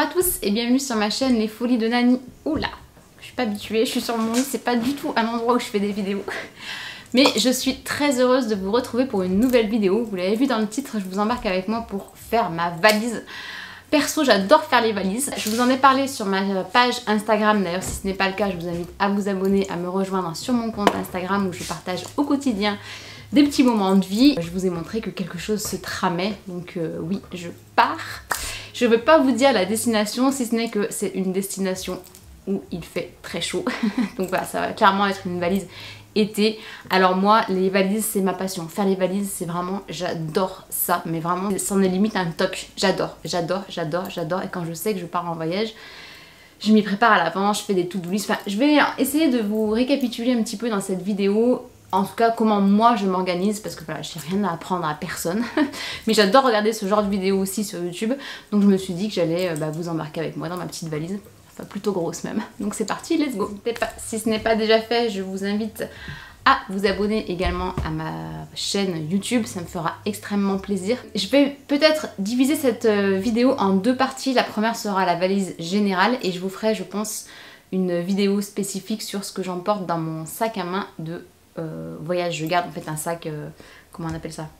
à tous et bienvenue sur ma chaîne Les Folies de Nani. Oula, je suis pas habituée, je suis sur mon lit, c'est pas du tout un endroit où je fais des vidéos. Mais je suis très heureuse de vous retrouver pour une nouvelle vidéo. Vous l'avez vu dans le titre, je vous embarque avec moi pour faire ma valise. Perso, j'adore faire les valises. Je vous en ai parlé sur ma page Instagram. D'ailleurs, si ce n'est pas le cas, je vous invite à vous abonner, à me rejoindre sur mon compte Instagram où je partage au quotidien des petits moments de vie. Je vous ai montré que quelque chose se tramait, donc oui, je pars. Je ne veux pas vous dire la destination, si ce n'est que c'est une destination où il fait très chaud. Donc voilà, ça va clairement être une valise été. Alors moi, les valises, c'est ma passion. Faire les valises, c'est vraiment, j'adore ça. Mais vraiment, c'en est limite un toc. J'adore, j'adore, j'adore, j'adore. Et quand je sais que je pars en voyage, je m'y prépare à l'avance, je fais des to-do list. Enfin, je vais essayer de vous récapituler un petit peu dans cette vidéo. En tout cas, comment moi je m'organise, parce que voilà, j'ai rien à apprendre à personne. Mais j'adore regarder ce genre de vidéos aussi sur YouTube. Donc je me suis dit que j'allais vous embarquer avec moi dans ma petite valise. Enfin, plutôt grosse même. Donc c'est parti, let's go. Si ce n'est pas déjà fait, je vous invite à vous abonner également à ma chaîne YouTube. Ça me fera extrêmement plaisir. Je vais peut-être diviser cette vidéo en deux parties. La première sera la valise générale et je vous ferai, je pense, une vidéo spécifique sur ce que j'emporte dans mon sac à main de voyage. Je garde en fait un sac, comment on appelle ça,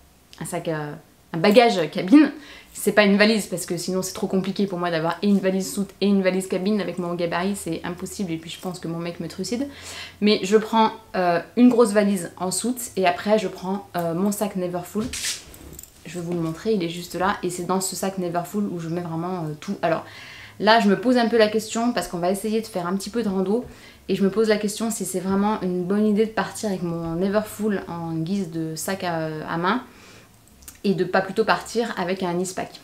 un sac, un bagage cabine. C'est pas une valise parce que sinon c'est trop compliqué pour moi d'avoir et une valise soute et une valise cabine. Avec mon gabarit c'est impossible et puis je pense que mon mec me trucide. Mais je prends une grosse valise en soute et après je prends mon sac Neverfull. Je vais vous le montrer, il est juste là et c'est dans ce sac Neverfull où je mets vraiment tout. Alors là je me pose un peu la question parce qu'on va essayer de faire un petit peu de rando. Et je me pose la question si c'est vraiment une bonne idée de partir avec mon Neverfull en guise de sac à main et de pas plutôt partir avec un Eastpak.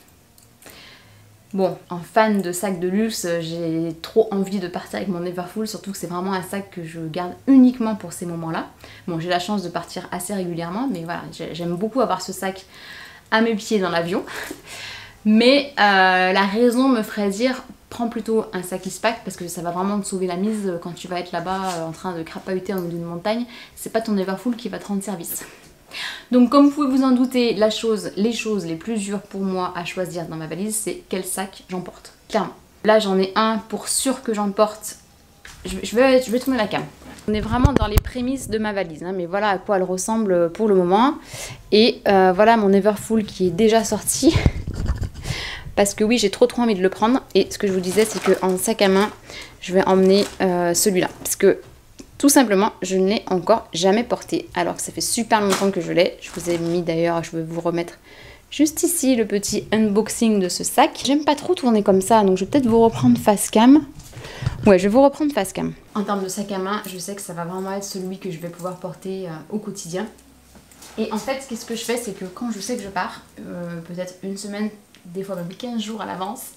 Bon, en fan de sac de luxe, j'ai trop envie de partir avec mon Neverfull, surtout que c'est vraiment un sac que je garde uniquement pour ces moments-là. Bon, j'ai la chance de partir assez régulièrement, mais voilà, j'aime beaucoup avoir ce sac à mes pieds dans l'avion. Mais la raison me ferait dire prends plutôt un sac Eastpak parce que ça va vraiment te sauver la mise quand tu vas être là-bas en train de crapahuter en haut d'une montagne. C'est pas ton Neverfull qui va te rendre service. Donc comme vous pouvez vous en douter, les choses les plus dures pour moi à choisir dans ma valise, c'est quel sac j'emporte, clairement. Là j'en ai un pour sûr que j'emporte. Je vais tourner la cam. On est vraiment dans les prémices de ma valise, hein, mais voilà à quoi elle ressemble pour le moment. Et voilà mon Neverfull qui est déjà sorti. Parce que oui, j'ai trop envie de le prendre. Et ce que je vous disais, c'est qu'en sac à main, je vais emmener celui-là. Parce que tout simplement, je ne l'ai encore jamais porté. Alors que ça fait super longtemps que je l'ai. Je vous ai mis d'ailleurs, je vais vous remettre juste ici le petit unboxing de ce sac. J'aime pas trop tourner comme ça, donc je vais peut-être vous reprendre face cam. Ouais, je vais vous reprendre face cam. En termes de sac à main, je sais que ça va vraiment être celui que je vais pouvoir porter au quotidien. Et en fait, qu'est-ce que je fais, c'est que quand je sais que je pars, peut-être une semaine, des fois même 15 jours à l'avance,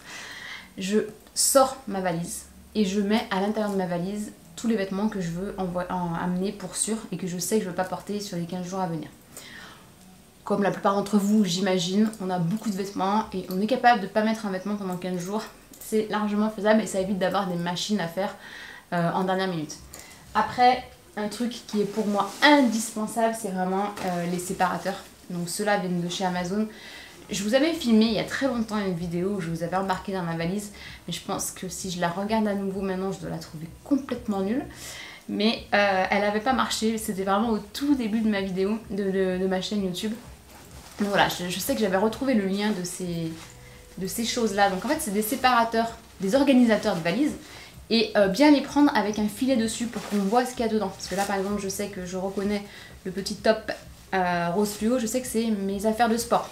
je sors ma valise et je mets à l'intérieur de ma valise tous les vêtements que je veux amener pour sûr et que je sais que je ne veux pas porter sur les 15 jours à venir. Comme la plupart d'entre vous, j'imagine, on a beaucoup de vêtements et on est capable de ne pas mettre un vêtement pendant 15 jours. C'est largement faisable et ça évite d'avoir des machines à faire en dernière minute. Après, un truc qui est pour moi indispensable, c'est vraiment les séparateurs. Donc ceux-là viennent de chez Amazon. Je vous avais filmé il y a très longtemps une vidéo où je vous avais embarqué dans ma valise, mais je pense que si je la regarde à nouveau maintenant, je dois la trouver complètement nulle. Mais elle n'avait pas marché, c'était vraiment au tout début de ma vidéo, de ma chaîne YouTube. Donc voilà, je sais que j'avais retrouvé le lien de ces choses-là. Donc en fait, c'est des séparateurs, des organisateurs de valises, et bien les prendre avec un filet dessus pour qu'on voit ce qu'il y a dedans. Parce que là, par exemple, je sais que je reconnais le petit top rose fluo, je sais que c'est mes affaires de sport.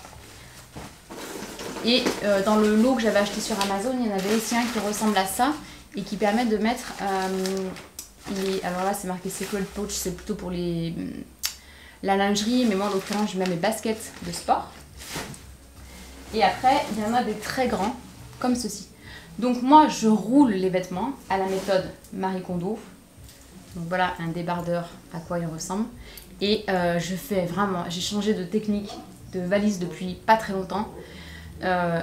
Et dans le lot que j'avais acheté sur Amazon, il y en avait aussi un qui ressemble à ça et qui permet de mettre alors là c'est marqué Secret Pouch, c'est plutôt pour la lingerie, mais moi en l'occurrence je mets mes baskets de sport. Et après il y en a des très grands comme ceci. Donc moi je roule les vêtements à la méthode Marie Kondo. Donc voilà un débardeur à quoi il ressemble. Et je fais vraiment, j'ai changé de technique de valise depuis pas très longtemps.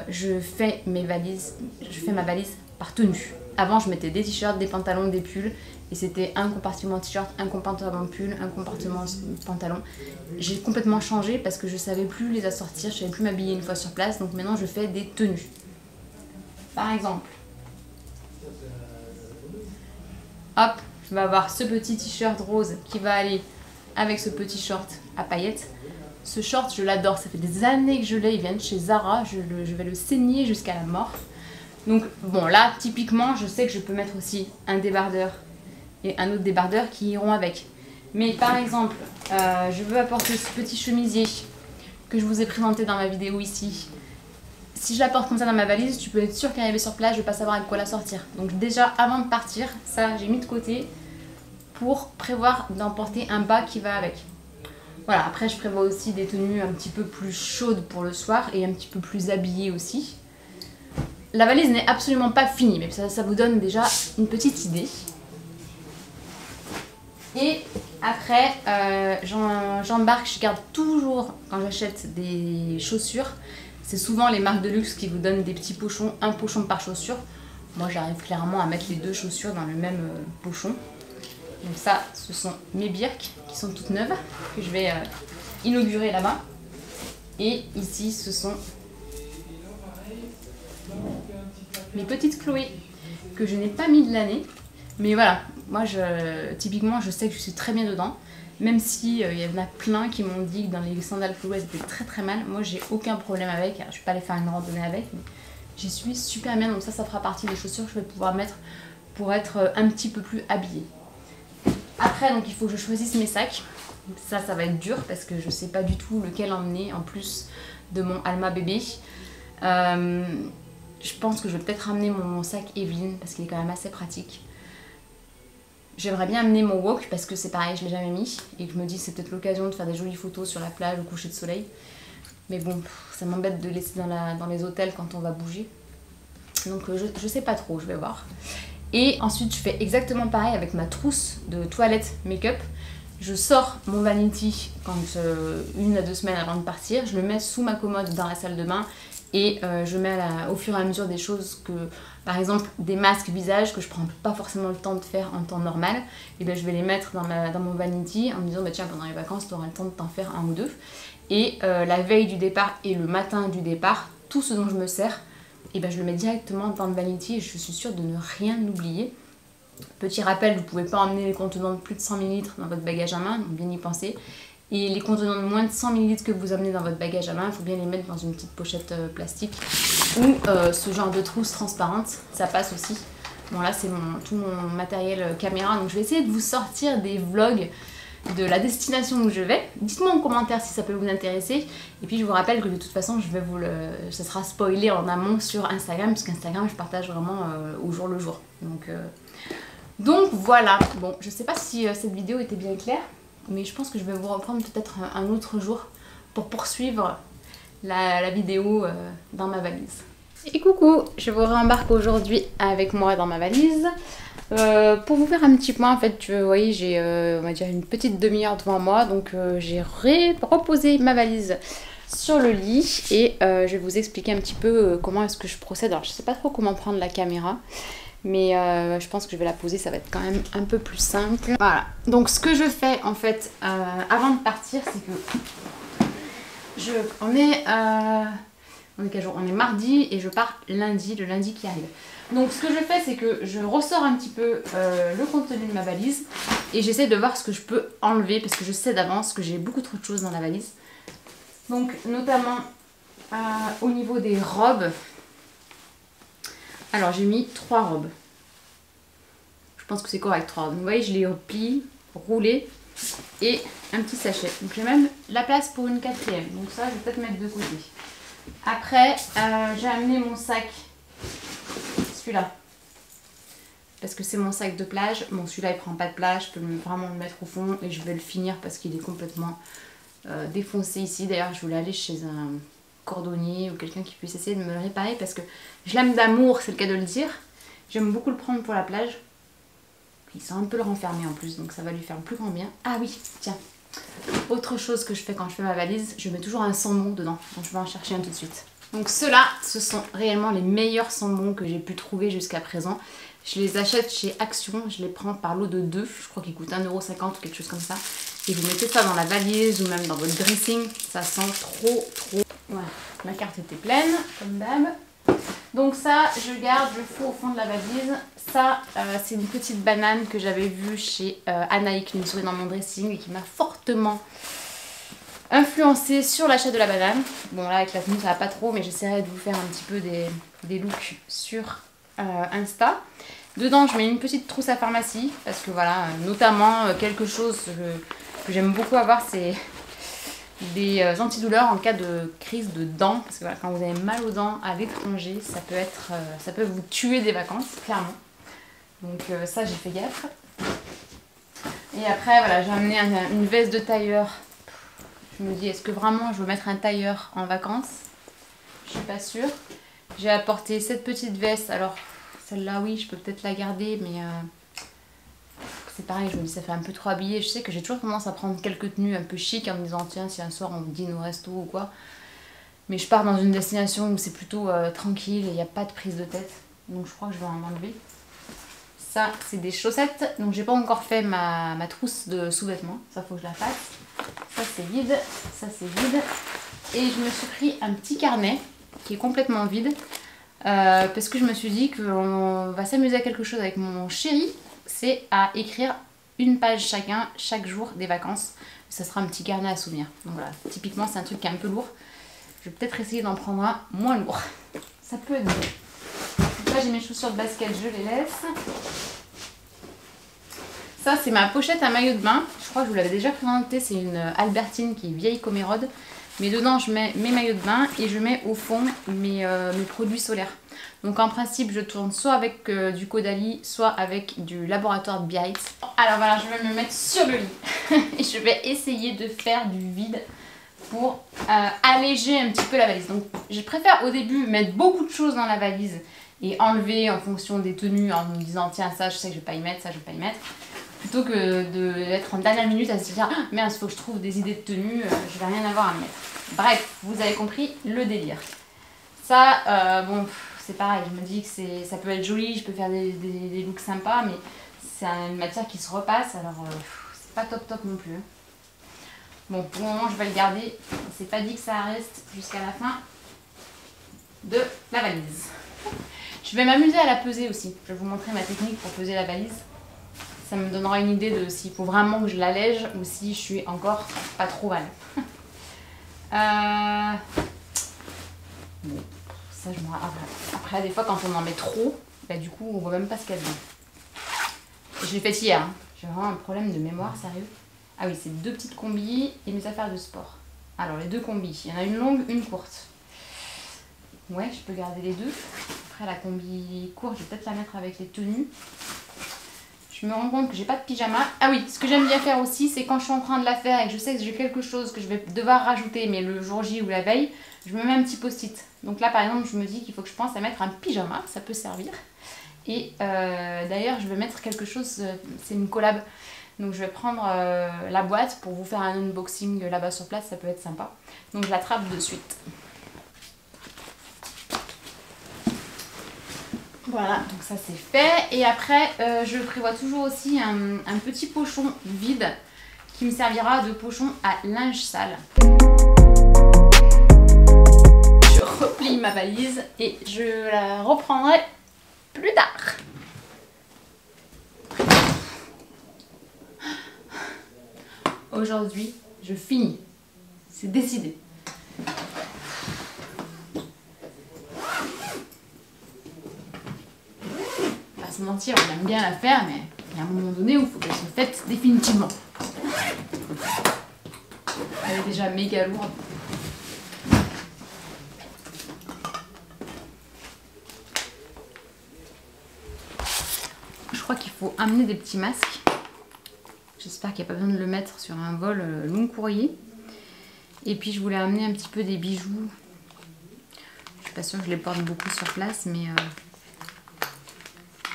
Je fais ma valise par tenue. Avant je mettais des t-shirts, des pantalons, des pulls et c'était un compartiment t-shirt, un compartiment pull, un compartiment pantalon. J'ai complètement changé parce que je savais plus les assortir, je savais plus m'habiller une fois sur place, donc maintenant je fais des tenues. Par exemple, hop, je vais avoir ce petit t-shirt rose qui va aller avec ce petit short à paillettes. Ce short, je l'adore, ça fait des années que je l'ai, il vient de chez Zara, je vais le saigner jusqu'à la mort. Donc bon, là, typiquement, je sais que je peux mettre aussi un débardeur et un autre débardeur qui iront avec. Mais par exemple, je veux apporter ce petit chemisier que je vous ai présenté dans ma vidéo ici. Si je l'apporte comme ça dans ma valise, tu peux être sûr qu'arriver sur place, je vais pas savoir avec quoi la sortir. Donc déjà, avant de partir, ça j'ai mis de côté pour prévoir d'emporter un bas qui va avec. Voilà, après je prévois aussi des tenues un petit peu plus chaudes pour le soir et un petit peu plus habillées aussi. La valise n'est absolument pas finie, mais ça vous donne déjà une petite idée. Et après, j'embarque, je garde toujours, quand j'achète des chaussures, c'est souvent les marques de luxe qui vous donnent des petits pochons, un pochon par chaussure. Moi j'arrive clairement à mettre les deux chaussures dans le même pochon. Donc ça, ce sont mes birks qui sont toutes neuves, que je vais inaugurer là-bas. Et ici, ce sont mes petites Chloé, que je n'ai pas mis de l'année. Mais voilà, moi typiquement, je sais que je suis très bien dedans. Même si il y en a plein qui m'ont dit que dans les sandales Chloé, elles étaient très très mal. Moi, j'ai aucun problème avec. Alors, je vais pas aller faire une randonnée avec, mais j'y suis super bien. Donc ça fera partie des chaussures que je vais pouvoir mettre pour être un petit peu plus habillée. Après, donc il faut que je choisisse mes sacs. Ça va être dur parce que je sais pas du tout lequel emmener en plus de mon Alma bébé. Je pense que je vais peut-être ramener mon sac Evelyn parce qu'il est quand même assez pratique. J'aimerais bien amener mon wok parce que c'est pareil, je l'ai jamais mis et que je me dis c'est peut-être l'occasion de faire des jolies photos sur la plage au coucher de soleil. Mais bon, ça m'embête de laisser dans les hôtels quand on va bouger. Donc je sais pas trop, je vais voir. Et ensuite je fais exactement pareil avec ma trousse de toilette make-up. Je sors mon vanity quand 1 à 2 semaines avant de partir, je le mets sous ma commode dans la salle de bain et je mets au fur et à mesure des choses que, par exemple des masques visage que je prends pas forcément le temps de faire en temps normal, et bien je vais les mettre dans mon vanity en me disant bah tiens pendant les vacances tu auras le temps de t'en faire un ou deux. Et la veille du départ et le matin du départ, tout ce dont je me sers, et ben je le mets directement dans le vanity et je suis sûre de ne rien oublier. Petit rappel, vous ne pouvez pas emmener les contenants de plus de 100 ml dans votre bagage à main, donc bien y penser. Et les contenants de moins de 100 ml que vous emmenez dans votre bagage à main, il faut bien les mettre dans une petite pochette plastique ou ce genre de trousse transparente, ça passe aussi. Bon là c'est tout mon matériel caméra, donc je vais essayer de vous sortir des vlogs de la destination où je vais. Dites-moi en commentaire si ça peut vous intéresser. Et puis je vous rappelle que de toute façon je vais ça sera spoilé en amont sur Instagram, parce qu'Instagram je partage vraiment au jour le jour. Donc voilà, bon je sais pas si cette vidéo était bien claire, mais je pense que je vais vous reprendre peut-être un autre jour pour poursuivre la vidéo dans ma valise. Et coucou, je vous rembarque aujourd'hui avec moi dans ma valise. Pour vous faire un petit point, en fait, vous voyez, j'ai on va dire une petite demi-heure devant moi, donc j'ai reposé ma valise sur le lit et je vais vous expliquer un petit peu comment est-ce que je procède. Alors je sais pas trop comment prendre la caméra, mais je pense que je vais la poser, ça va être quand même un peu plus simple. Voilà, donc ce que je fais en fait avant de partir, c'est que on est quel jour? On est mardi et je pars lundi, le lundi qui arrive. Donc ce que je fais, c'est que je ressors un petit peu le contenu de ma valise et j'essaie de voir ce que je peux enlever parce que je sais d'avance que j'ai beaucoup trop de choses dans la valise. Donc notamment au niveau des robes. Alors j'ai mis 3 robes. Je pense que c'est correct, 3 robes. Vous voyez, je les replie, roulées et un petit sachet. Donc j'ai même la place pour une 4e. Donc ça, je vais peut-être mettre de côté. Après, j'ai amené mon sac, celui-là, parce que c'est mon sac de plage. Bon, celui-là il prend pas de place, je peux vraiment le mettre au fond et je vais le finir parce qu'il est complètement défoncé ici. D'ailleurs, je voulais aller chez un cordonnier ou quelqu'un qui puisse essayer de me le réparer parce que je l'aime d'amour, c'est le cas de le dire. J'aime beaucoup le prendre pour la plage. Il sent un peu le renfermer en plus, donc ça va lui faire le plus grand bien. Ah oui, tiens. Autre chose que je fais quand je fais ma valise, je mets toujours un sambon dedans, donc je vais en chercher un tout de suite. Donc ceux-là, ce sont réellement les meilleurs sambons que j'ai pu trouver jusqu'à présent. Je les achète chez Action, je les prends par lot de 2, je crois qu'ils coûtent 1,50 € ou quelque chose comme ça. Et vous mettez ça dans la valise ou même dans votre dressing, ça sent trop. Voilà, ma carte était pleine, comme d'hab. Donc ça, je garde, je fous au fond de la valise. Ça, c'est une petite banane que j'avais vue chez Anaï Knudsen dans mon dressing et qui m'a fortement influencée sur l'achat de la banane. Bon là, avec la tenue, ça va pas trop, mais j'essaierai de vous faire un petit peu des looks sur Insta. Dedans, je mets une petite trousse à pharmacie parce que voilà, notamment quelque chose que j'aime beaucoup avoir, c'est des antidouleurs en cas de crise de dents. Parce que voilà, quand vous avez mal aux dents à l'étranger, ça peut vous tuer des vacances, clairement. Donc ça, j'ai fait gaffe. Et après, voilà, j'ai amené une veste de tailleur. Je me dis, est-ce que vraiment je veux mettre un tailleur en vacances? Je suis pas sûre. J'ai apporté cette petite veste. Alors, celle-là, oui, je peux peut-être la garder, mais c'est pareil, je me dis, ça fait un peu trop habillé. Je sais que j'ai toujours tendance à prendre quelques tenues un peu chic en me disant, tiens, si un soir on dîne au resto ou quoi. Mais je pars dans une destination où c'est plutôt tranquille et il n'y a pas de prise de tête. Donc, je crois que je vais en enlever. Ça, c'est des chaussettes. Donc, j'ai pas encore fait ma trousse de sous-vêtements. Ça, faut que je la fasse. Ça, c'est vide. Ça, c'est vide. Et je me suis pris un petit carnet qui est complètement vide. Parce que je me suis dit qu'on va s'amuser à quelque chose avec mon chéri. C'est à écrire une page chacun, chaque jour des vacances. Ça sera un petit carnet à souvenirs. Donc voilà, typiquement, c'est un truc qui est un peu lourd. Je vais peut-être essayer d'en prendre un moins lourd. Ça peut être bon. Donc là, j'ai mes chaussures de basket, je les laisse. Ça, c'est ma pochette à maillot de bain. Je crois que je vous l'avais déjà présenté. C'est une Albertine qui est vieille comme érode. Mais dedans, je mets mes maillots de bain et je mets au fond mes produits solaires. Donc en principe, je tourne soit avec du Caudalie, soit avec du laboratoire de Biarritz. Alors voilà, je vais me mettre sur le lit et je vais essayer de faire du vide pour alléger un petit peu la valise. Donc je préfère au début mettre beaucoup de choses dans la valise et enlever en fonction des tenues en me disant tiens ça je sais que je vais pas y mettre, ça je vais pas y mettre. Plutôt que d'être en dernière minute à se dire ah, merde, il faut que je trouve des idées de tenue, je vais rien avoir à me mettre. Bref, vous avez compris le délire. Ça, bon, c'est pareil, je me dis que ça peut être joli, je peux faire des looks sympas, mais c'est une matière qui se repasse, alors c'est pas top top non plus. Bon, pour le moment, je vais le garder. C'est pas dit que ça reste jusqu'à la fin de la valise. Je vais m'amuser à la peser aussi. Je vais vous montrer ma technique pour peser la valise. Ça me donnera une idée de s'il faut vraiment que je l'allège ou si je suis encore pas trop mal. Bon, ça je me rappelle. Après, des fois, quand on en met trop, bah, du coup, on voit même pas ce qu'il y a dedans. Je l'ai fait hier. Hein. J'ai vraiment un problème de mémoire, sérieux. Ah oui, c'est 2 petites combis et mes affaires de sport. Alors, les 2 combis. Il y en a une longue, une courte. Ouais, je peux garder les 2. Après, la combi courte, je vais peut-être la mettre avec les tenues. Je me rends compte que j'ai pas de pyjama. Ah oui, ce que j'aime bien faire aussi, c'est quand je suis en train de la faire et que je sais que j'ai quelque chose que je vais devoir rajouter, mais le jour J ou la veille, je me mets un petit post-it. Donc là, par exemple, je me dis qu'il faut que je pense à mettre un pyjama, ça peut servir. Et d'ailleurs, je vais mettre quelque chose, c'est une collab. Donc je vais prendre la boîte pour vous faire un unboxing là-bas sur place, ça peut être sympa. Donc je l'attrape de suite. Voilà, donc ça c'est fait. Et après, je prévois toujours aussi un petit pochon vide qui me servira de pochon à linge sale. Je replie ma valise et je la reprendrai plus tard. Aujourd'hui, je finis. C'est décidé. Pas se mentir, on aime bien la faire, mais il y a un moment donné où il faut qu'elle soit faite définitivement. Elle est déjà méga lourde. Je crois qu'il faut amener des petits masques. J'espère qu'il n'y a pas besoin de le mettre sur un vol long courrier. Et puis je voulais amener un petit peu des bijoux. Je suis pas sûre que je les porte beaucoup sur place, mais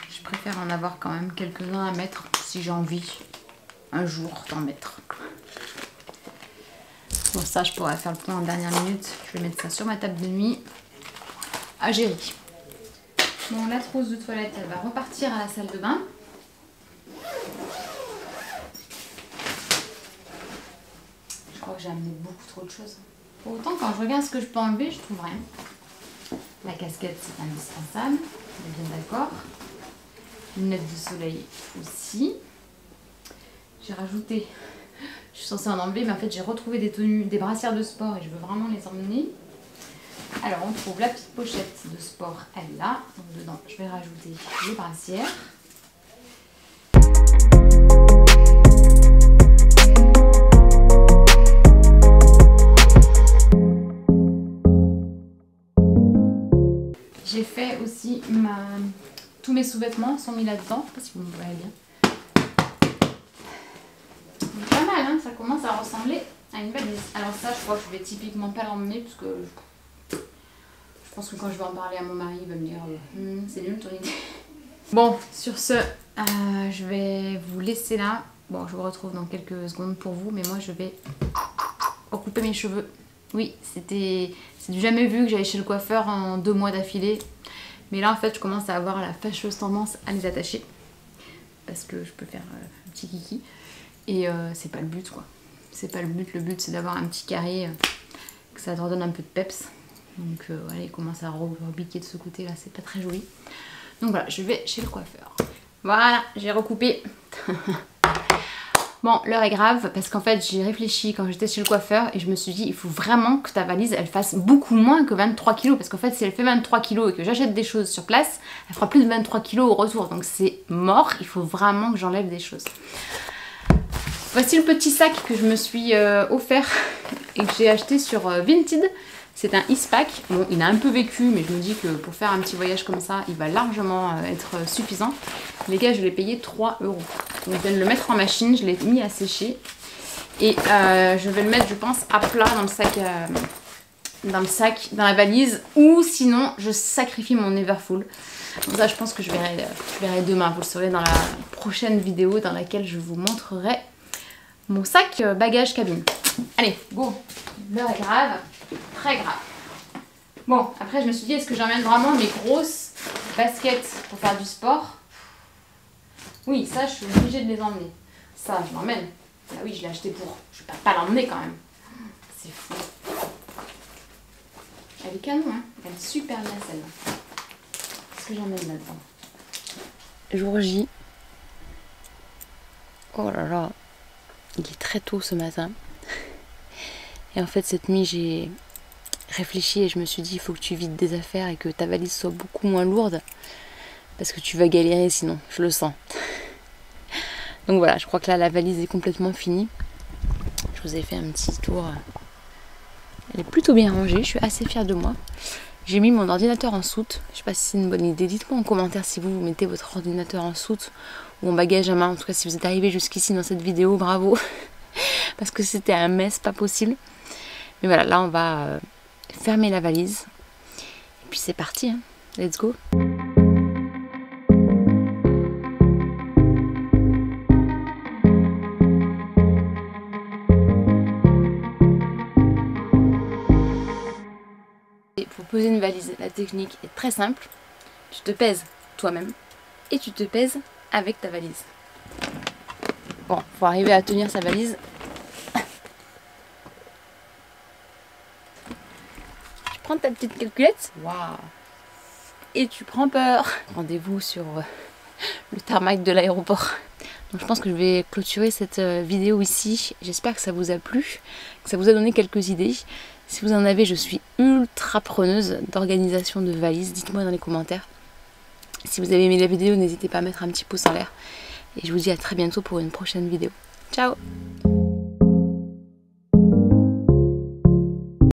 je préfère en avoir quand même quelques-uns à mettre si j'ai envie un jour d'en mettre. Bon, ça je pourrais faire le point en dernière minute. Je vais mettre ça sur ma table de nuit à gérer. Bon, la trousse de toilette, elle va repartir à la salle de bain. Je crois que j'ai amené beaucoup trop de choses. Pour autant, quand je regarde ce que je peux enlever, je trouve rien. La casquette, c'est indispensable, on est bien d'accord. Lunettes de soleil aussi. J'ai rajouté, je suis censée en enlever, mais en fait j'ai retrouvé des tenues, des brassières de sport et je veux vraiment les emmener. Alors on trouve la petite pochette de sport, elle est là. Donc dedans, je vais rajouter les brassières. J'ai fait aussi tous mes sous-vêtements sont mis là-dedans. Je ne sais pas si vous me voyez bien. Donc, pas mal, hein, ça commence à ressembler à une valise. Alors ça, je crois que je vais typiquement pas l'emmener parce que je pense que quand je vais en parler à mon mari, il va me dire c'est nul ton idée. Bon, sur ce, je vais vous laisser là. Bon, je vous retrouve dans quelques secondes pour vous, mais moi je vais recouper mes cheveux. Oui, c'est du jamais vu que j'allais chez le coiffeur en 2 mois d'affilée. Mais là, en fait, je commence à avoir la fâcheuse tendance à les attacher. Parce que je peux faire un petit kiki. Et c'est pas le but, quoi. C'est pas le but. Le but, c'est d'avoir un petit carré, que ça leur donne un peu de peps. Donc voilà, il commence à rebiquer de ce côté-là. C'est pas très joli. Donc voilà, je vais chez le coiffeur. Voilà, j'ai recoupé. Bon, l'heure est grave parce qu'en fait j'ai réfléchi quand j'étais chez le coiffeur et je me suis dit il faut vraiment que ta valise elle fasse beaucoup moins que 23 kg parce qu'en fait si elle fait 23 kg et que j'achète des choses sur place, elle fera plus de 23 kg au retour donc c'est mort, il faut vraiment que j'enlève des choses. Voici le petit sac que je me suis offert et que j'ai acheté sur Vinted. C'est un Eastpak. Bon, il a un peu vécu, mais je me dis que pour faire un petit voyage comme ça, il va largement être suffisant. Les gars, je l'ai payé 3 €. Donc je viens de le mettre en machine, je l'ai mis à sécher. Et je vais le mettre, je pense, à plat dans le sac, dans la valise. Ou sinon, je sacrifie mon Everfull. Donc ça, je pense que je verrai demain. Vous le saurez dans la prochaine vidéo dans laquelle je vous montrerai mon sac bagage cabine. Allez, go. L'heure est grave. Très grave. Bon, après je me suis dit, est-ce que j'emmène vraiment mes grosses baskets pour faire du sport? Oui, ça je suis obligée de les emmener. Ça, je l'emmène. Ah oui, je l'ai acheté pour. Je vais pas l'emmener quand même. C'est fou. Elle est canon, hein. Elle est super bien celle-là. Qu'est-ce que j'emmène là-dedans? Jour J. Oh là là. Il est très tôt ce matin. Et en fait cette nuit j'ai réfléchi et je me suis dit il faut que tu vides des affaires et que ta valise soit beaucoup moins lourde parce que tu vas galérer sinon, je le sens. Donc voilà, je crois que là la valise est complètement finie. Je vous ai fait un petit tour. Elle est plutôt bien rangée, je suis assez fière de moi. J'ai mis mon ordinateur en soute, je sais pas si c'est une bonne idée. Dites-moi en commentaire si vous mettez votre ordinateur en soute ou en bagage à main. En tout cas si vous êtes arrivé jusqu'ici dans cette vidéo, bravo. Parce que c'était un mess pas possible. Mais voilà, là on va fermer la valise. Et puis c'est parti, hein. Let's go. Et pour poser une valise, la technique est très simple. Tu te pèses toi-même et tu te pèses avec ta valise. Bon, faut arriver à tenir sa valise. Prends ta petite calculette. Waouh. Et tu prends peur. Rendez-vous sur le tarmac de l'aéroport. Donc je pense que je vais clôturer cette vidéo ici. J'espère que ça vous a plu, que ça vous a donné quelques idées. Si vous en avez, je suis ultra preneuse d'organisation de valises. Dites-moi dans les commentaires. Si vous avez aimé la vidéo, n'hésitez pas à mettre un petit pouce en l'air. Et je vous dis à très bientôt pour une prochaine vidéo. Ciao!